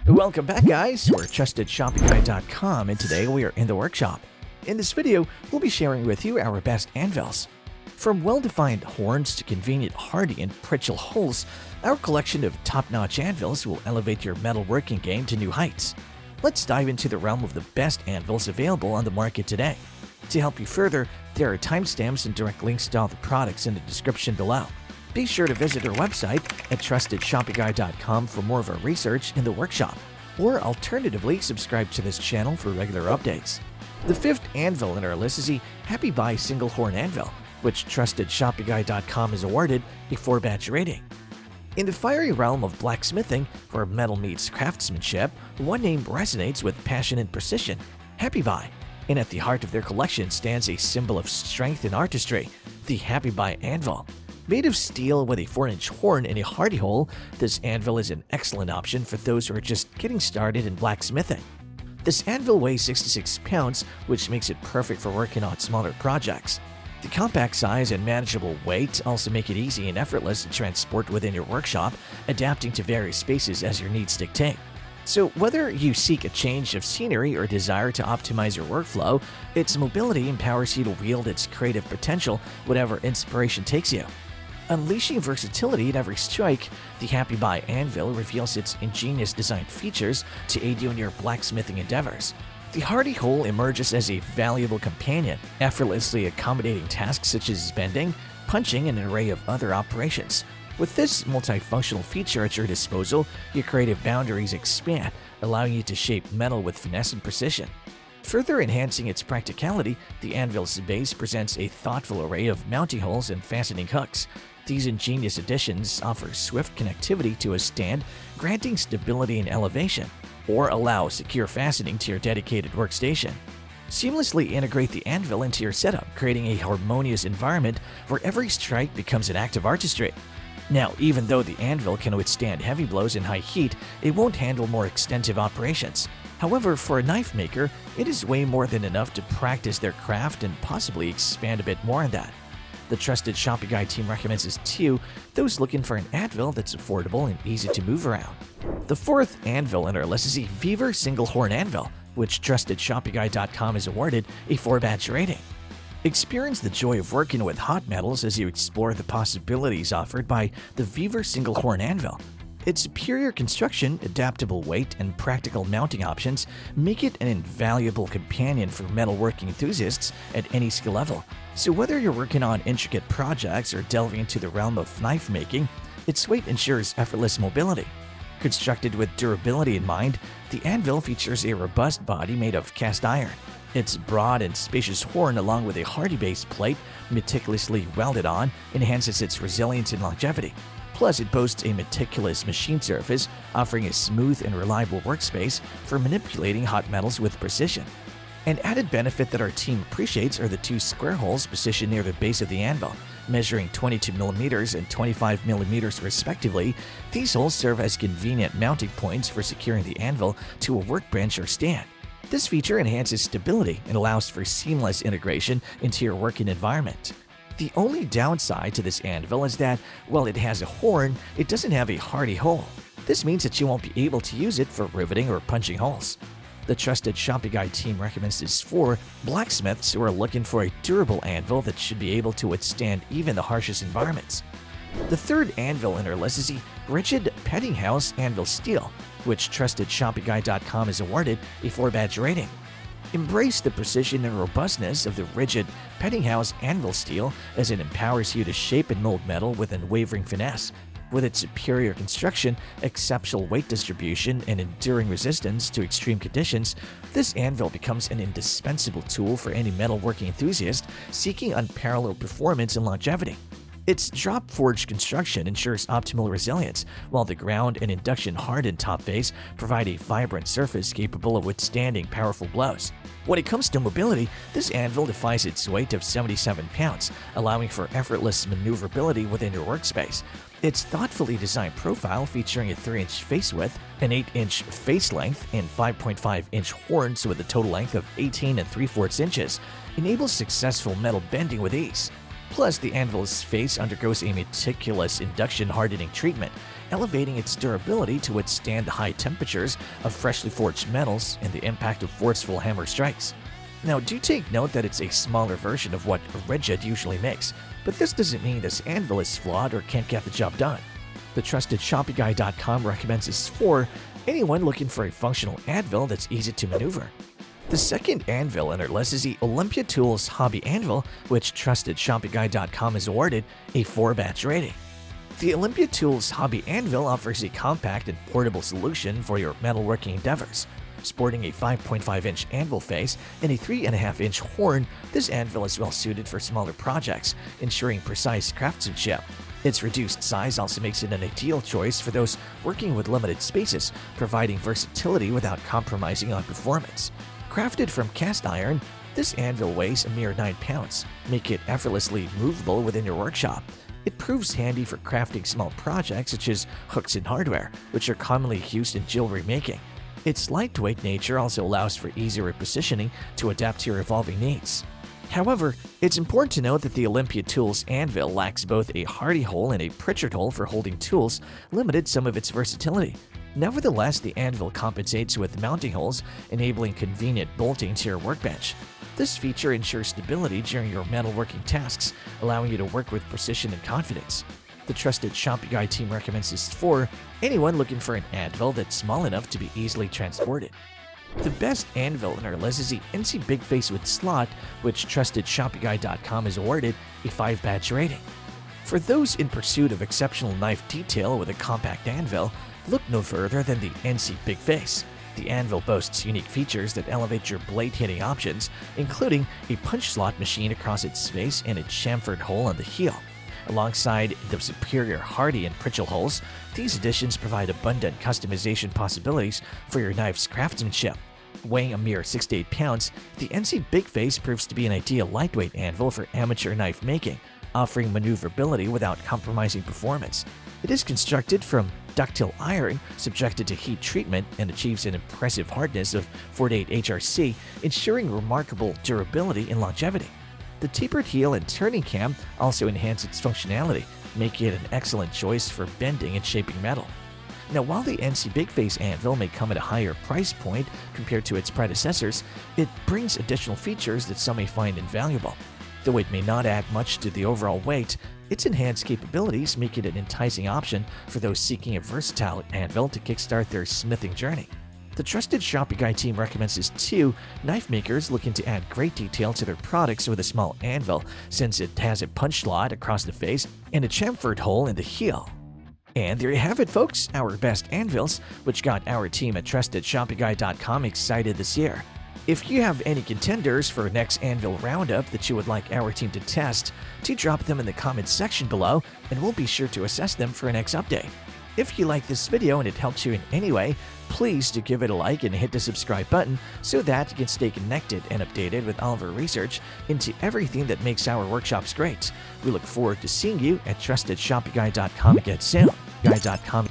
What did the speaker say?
Welcome back, guys. We're TrustedShoppingGuide.com, and today we are in the workshop. In this video, we'll be sharing with you our best anvils. From well-defined horns to convenient hardy and pritchel holes, our collection of top-notch anvils will elevate your metalworking game to new heights. Let's dive into the realm of the best anvils available on the market today. To help you further, there are timestamps and direct links to all the products in the description below. Be sure to visit our website at TrustedShoppingGuide.com for more of our research in the workshop, or alternatively, subscribe to this channel for regular updates. The fifth anvil in our list is the Happybuy Single Horn Anvil, which TrustedShoppingGuide.com has awarded a 4-batch rating. In the fiery realm of blacksmithing, where metal meets craftsmanship, one name resonates with passion and precision: Happybuy. And at the heart of their collection stands a symbol of strength and artistry, the Happybuy Anvil. Made of steel with a 4-inch horn and a hardy hole, this anvil is an excellent option for those who are just getting started in blacksmithing. This anvil weighs 66 pounds, which makes it perfect for working on smaller projects. The compact size and manageable weight also make it easy and effortless to transport within your workshop, adapting to various spaces as your needs dictate. So whether you seek a change of scenery or desire to optimize your workflow, its mobility empowers you to wield its creative potential whatever inspiration takes you. Unleashing versatility at every strike, the Happybuy Anvil reveals its ingenious design features to aid you in your blacksmithing endeavors. The hardy hole emerges as a valuable companion, effortlessly accommodating tasks such as bending, punching, and an array of other operations. With this multifunctional feature at your disposal, your creative boundaries expand, allowing you to shape metal with finesse and precision. Further enhancing its practicality, the anvil's base presents a thoughtful array of mounting holes and fastening hooks. These ingenious additions offer swift connectivity to a stand, granting stability and elevation, or allow secure fastening to your dedicated workstation. Seamlessly integrate the anvil into your setup, creating a harmonious environment where every strike becomes an act of artistry. Now, even though the anvil can withstand heavy blows in high heat, it won't handle more extensive operations. However, for a knife maker, it is way more than enough to practice their craft and possibly expand a bit more on that. The Trusted Shopping Guide team recommends this to those looking for an anvil that's affordable and easy to move around. The fourth anvil in our list is the VEVOR Single Horn Anvil, which TrustedShoppingGuide.com has awarded a 4-batch rating. Experience the joy of working with hot metals as you explore the possibilities offered by the VEVOR Single Horn Anvil. Its superior construction, adaptable weight, and practical mounting options make it an invaluable companion for metalworking enthusiasts at any skill level. So whether you're working on intricate projects or delving into the realm of knife making, its weight ensures effortless mobility. Constructed with durability in mind, the anvil features a robust body made of cast iron. Its broad and spacious horn, along with a hardy base plate meticulously welded on, enhances its resilience and longevity. Plus, it boasts a meticulous machine surface, offering a smooth and reliable workspace for manipulating hot metals with precision. An added benefit that our team appreciates are the 2 square holes positioned near the base of the anvil, measuring 22mm and 25mm respectively. These holes serve as convenient mounting points for securing the anvil to a workbench or stand. This feature enhances stability and allows for seamless integration into your working environment. The only downside to this anvil is that, while it has a horn, it doesn't have a hardy hole. This means that you won't be able to use it for riveting or punching holes. The Trusted Shopping Guide team recommends this for blacksmiths who are looking for a durable anvil that should be able to withstand even the harshest environments. The third anvil in our list is the RIDGID Peddinghaus Anvil Steel, which TrustedShoppingGuide.com has awarded a 4-batch rating. Embrace the precision and robustness of the RIDGID Peddinghaus Anvil Steel as it empowers you to shape and mold metal with unwavering finesse. With its superior construction, exceptional weight distribution, and enduring resistance to extreme conditions, this anvil becomes an indispensable tool for any metalworking enthusiast seeking unparalleled performance and longevity. Its drop-forged construction ensures optimal resilience, while the ground and induction-hardened top face provide a vibrant surface capable of withstanding powerful blows. When it comes to mobility, this anvil defies its weight of 77 pounds, allowing for effortless maneuverability within your workspace. Its thoughtfully designed profile, featuring a 3-inch face width, an 8-inch face length, and 5.5-inch horns with a total length of 18 3/4 inches, enables successful metal bending with ease. Plus, the Anvil's face undergoes a meticulous induction hardening treatment, elevating its durability to withstand the high temperatures of freshly forged metals and the impact of forceful hammer strikes. Now, do take note that it's a smaller version of what RIDGID usually makes, but this doesn't mean this Anvil is flawed or can't get the job done. The trusted ShoppingGuide.com recommends this for anyone looking for a functional anvil that's easy to maneuver. The second anvil in our list is the Olympia Tools Hobby Anvil, which trusted ShoppingGuide.com has awarded a 4-batch rating. The Olympia Tools Hobby Anvil offers a compact and portable solution for your metalworking endeavors. Sporting a 5.5-inch anvil face and a 3.5-inch horn, this anvil is well suited for smaller projects, ensuring precise craftsmanship. Its reduced size also makes it an ideal choice for those working with limited spaces, providing versatility without compromising on performance. Crafted from cast iron, this anvil weighs a mere 9 pounds, making it effortlessly movable within your workshop. It proves handy for crafting small projects such as hooks and hardware, which are commonly used in jewelry making. Its lightweight nature also allows for easier repositioning to adapt to your evolving needs. However, it's important to note that the Olympia Tools Anvil lacks both a hardy hole and a pritchel hole for holding tools, limiting some of its versatility. Nevertheless, the anvil compensates with mounting holes, enabling convenient bolting to your workbench. This feature ensures stability during your metalworking tasks, allowing you to work with precision and confidence. The trusted Shopping Guide team recommends this for anyone looking for an anvil that's small enough to be easily transported. The best anvil in our list is the NC Big Face with slot, which trusted ShoppingGuide.com has awarded a 5-batch rating. For those in pursuit of exceptional knife detail with a compact anvil, look no further than the NC Big Face. The anvil boasts unique features that elevate your blade hitting options, including a punch slot machine across its face and a chamfered hole on the heel. Alongside the superior hardy and pritchel holes, these additions provide abundant customization possibilities for your knife's craftsmanship. Weighing a mere 68 pounds, the NC Big Face proves to be an ideal lightweight anvil for amateur knife making, offering maneuverability without compromising performance. It is constructed from ductile iron subjected to heat treatment and achieves an impressive hardness of 48 HRC, ensuring remarkable durability and longevity. The tapered heel and turning cam also enhance its functionality, making it an excellent choice for bending and shaping metal. Now, while the NC Big Face anvil may come at a higher price point compared to its predecessors, it brings additional features that some may find invaluable. Though it may not add much to the overall weight, its enhanced capabilities make it an enticing option for those seeking a versatile anvil to kickstart their smithing journey. The trusted Shopping Guide team recommends this to knife makers looking to add great detail to their products with a small anvil, since it has a punch slot across the face and a chamfered hole in the heel. And there you have it, folks, our best anvils, which got our team at TrustedShoppingGuide.com excited this year. If you have any contenders for next anvil roundup that you would like our team to test, do drop them in the comments section below, and we'll be sure to assess them for a next update. If you like this video and it helps you in any way, please do give it a like and hit the subscribe button so that you can stay connected and updated with all of our research into everything that makes our workshops great. We look forward to seeing you at TrustedShoppingGuide.com again soon. Guide.com.